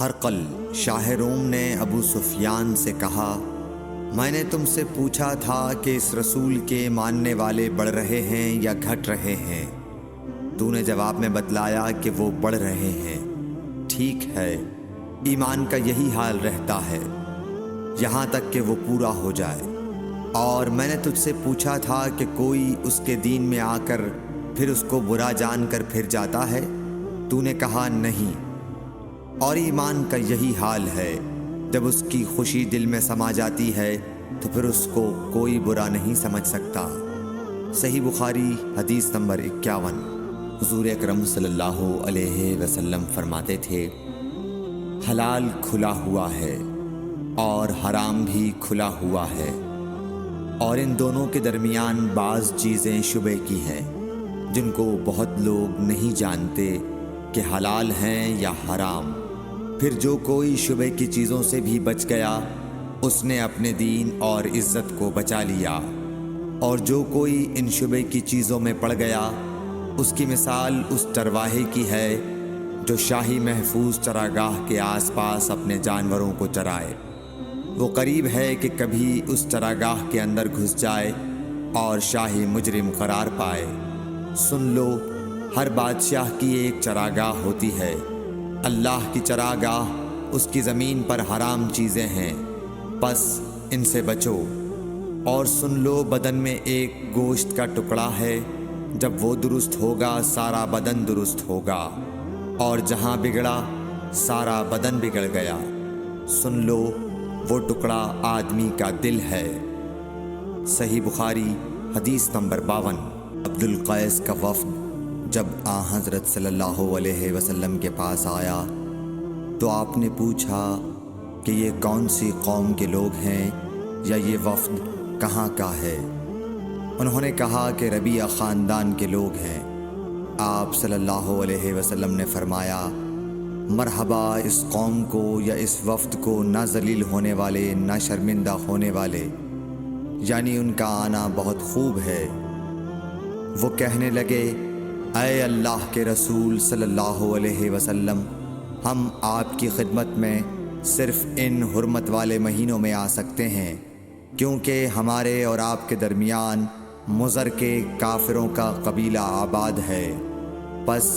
ہرقل شاہ روم نے ابو سفیان سے کہا، میں نے تم سے پوچھا تھا کہ اس رسول کے ماننے والے بڑھ رہے ہیں یا گھٹ رہے ہیں؟ تو نے جواب میں بتلایا کہ وہ بڑھ رہے ہیں۔ ٹھیک ہے، ایمان کا یہی حال رہتا ہے یہاں تک کہ وہ پورا ہو جائے۔ اور میں نے تجھ سے پوچھا تھا کہ کوئی اس کے دین میں آ کر پھر اس کو برا جان کر پھر جاتا ہے؟ تو نے کہا نہیں۔ اور ایمان کا یہی حال ہے، جب اس کی خوشی دل میں سما جاتی ہے تو پھر اس کو کوئی برا نہیں سمجھ سکتا۔ صحیح بخاری حدیث نمبر 51۔ حضور اکرم صلی اللہ علیہ وسلم فرماتے تھے، حلال کھلا ہوا ہے اور حرام بھی کھلا ہوا ہے، اور ان دونوں کے درمیان بعض چیزیں شبے کی ہیں جن کو بہت لوگ نہیں جانتے کہ حلال ہیں یا حرام۔ پھر جو کوئی شبے کی چیزوں سے بھی بچ گیا اس نے اپنے دین اور عزت کو بچا لیا، اور جو کوئی ان شبے کی چیزوں میں پڑ گیا اس کی مثال اس چرواہے کی ہے جو شاہی محفوظ چراگاہ کے آس پاس اپنے جانوروں کو چرائے۔ وہ قریب ہے کہ کبھی اس چراگاہ کے اندر گھس جائے اور شاہی مجرم قرار پائے۔ سن لو، ہر بادشاہ کی ایک چراگاہ ہوتی ہے، اللہ کی چراگاہ اس کی زمین پر حرام چیزیں ہیں، پس ان سے بچو۔ اور سن لو، بدن میں ایک گوشت کا ٹکڑا ہے، جب وہ درست ہوگا سارا بدن درست ہوگا، اور جہاں بگڑا سارا بدن بگڑ گیا۔ سن لو، وہ ٹکڑا آدمی کا دل ہے۔ صحیح بخاری حدیث نمبر 52۔ عبد القیس کا وفد جب حضرت صلی اللہ علیہ وسلم کے پاس آیا تو آپ نے پوچھا کہ یہ کون سی قوم کے لوگ ہیں یا یہ وفد کہاں کا ہے؟ انہوں نے کہا کہ ربیعہ خاندان کے لوگ ہیں۔ آپ صلی اللہ علیہ وسلم نے فرمایا، مرحبا اس قوم کو یا اس وفد کو، نہ ذلیل ہونے والے نہ شرمندہ ہونے والے، یعنی ان کا آنا بہت خوب ہے۔ وہ کہنے لگے، اے اللہ کے رسول صلی اللہ علیہ وسلم، ہم آپ کی خدمت میں صرف ان حرمت والے مہینوں میں آ سکتے ہیں، کیونکہ ہمارے اور آپ کے درمیان مضر کے کافروں کا قبیلہ آباد ہے۔ پس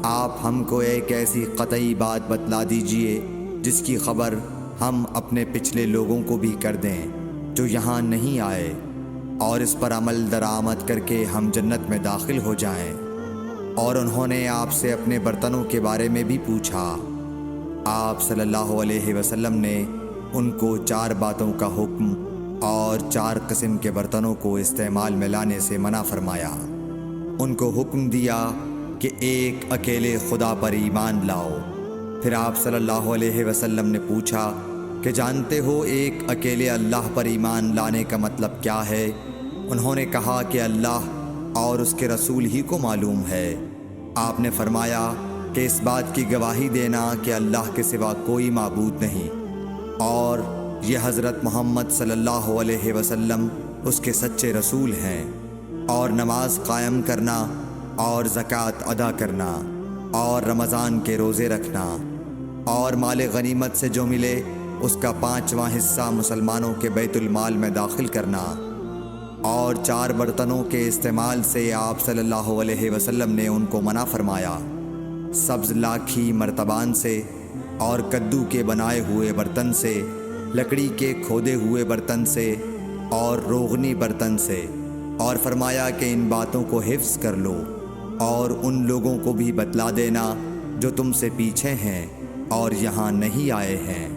آپ ہم کو ایک ایسی قطعی بات بتلا دیجئے جس کی خبر ہم اپنے پچھلے لوگوں کو بھی کر دیں جو یہاں نہیں آئے، اور اس پر عمل درآمد کر کے ہم جنت میں داخل ہو جائیں۔ اور انہوں نے آپ سے اپنے برتنوں کے بارے میں بھی پوچھا۔ آپ صلی اللہ علیہ وسلم نے ان کو 4 باتوں کا حکم اور 4 قسم کے برتنوں کو استعمال میں لانے سے منع فرمایا۔ ان کو حکم دیا کہ ایک اکیلے خدا پر ایمان لاؤ۔ پھر آپ صلی اللہ علیہ وسلم نے پوچھا کہ جانتے ہو ایک اکیلے اللہ پر ایمان لانے کا مطلب کیا ہے؟ انہوں نے کہا کہ اللہ اور اس کے رسول ہی کو معلوم ہے۔ آپ نے فرمایا کہ اس بات کی گواہی دینا کہ اللہ کے سوا کوئی معبود نہیں، اور یہ حضرت محمد صلی اللہ علیہ وسلم اس کے سچے رسول ہیں، اور نماز قائم کرنا اور زکوٰۃ ادا کرنا اور رمضان کے روزے رکھنا، اور مال غنیمت سے جو ملے اس کا 5واں حصہ مسلمانوں کے بیت المال میں داخل کرنا۔ اور 4 برتنوں کے استعمال سے آپ صلی اللہ علیہ وسلم نے ان کو منع فرمایا، سبز لاکھی مرتبان سے، اور کدو کے بنائے ہوئے برتن سے، لکڑی کے کھودے ہوئے برتن سے، اور روغنی برتن سے، اور فرمایا کہ ان باتوں کو حفظ کر لو اور ان لوگوں کو بھی بتلا دینا جو تم سے پیچھے ہیں اور یہاں نہیں آئے ہیں۔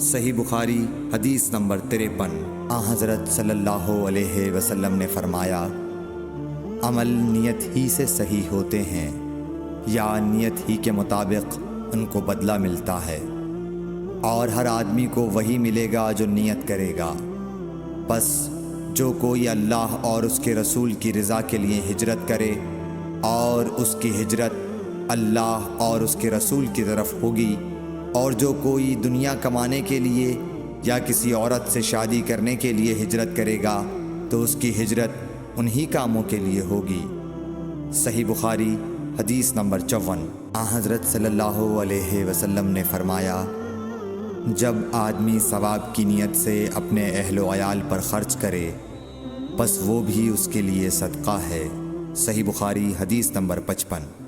صحیح بخاری حدیث نمبر 53۔ حضرت صلی اللہ علیہ وسلم نے فرمایا، عمل نیت ہی سے صحیح ہوتے ہیں یا نیت ہی کے مطابق ان کو بدلہ ملتا ہے، اور ہر آدمی کو وہی ملے گا جو نیت کرے گا۔ پس جو کوئی اللہ اور اس کے رسول کی رضا کے لیے ہجرت کرے اور اس کی ہجرت اللہ اور اس کے رسول کی طرف ہوگی، اور جو کوئی دنیا کمانے کے لیے یا کسی عورت سے شادی کرنے کے لیے ہجرت کرے گا تو اس کی ہجرت انہی کاموں کے لیے ہوگی۔ صحیح بخاری حدیث نمبر 54۔ حضرت صلی اللہ علیہ وسلم نے فرمایا، جب آدمی ثواب کی نیت سے اپنے اہل و عیال پر خرچ کرے بس وہ بھی اس کے لیے صدقہ ہے۔ صحیح بخاری حدیث نمبر 55۔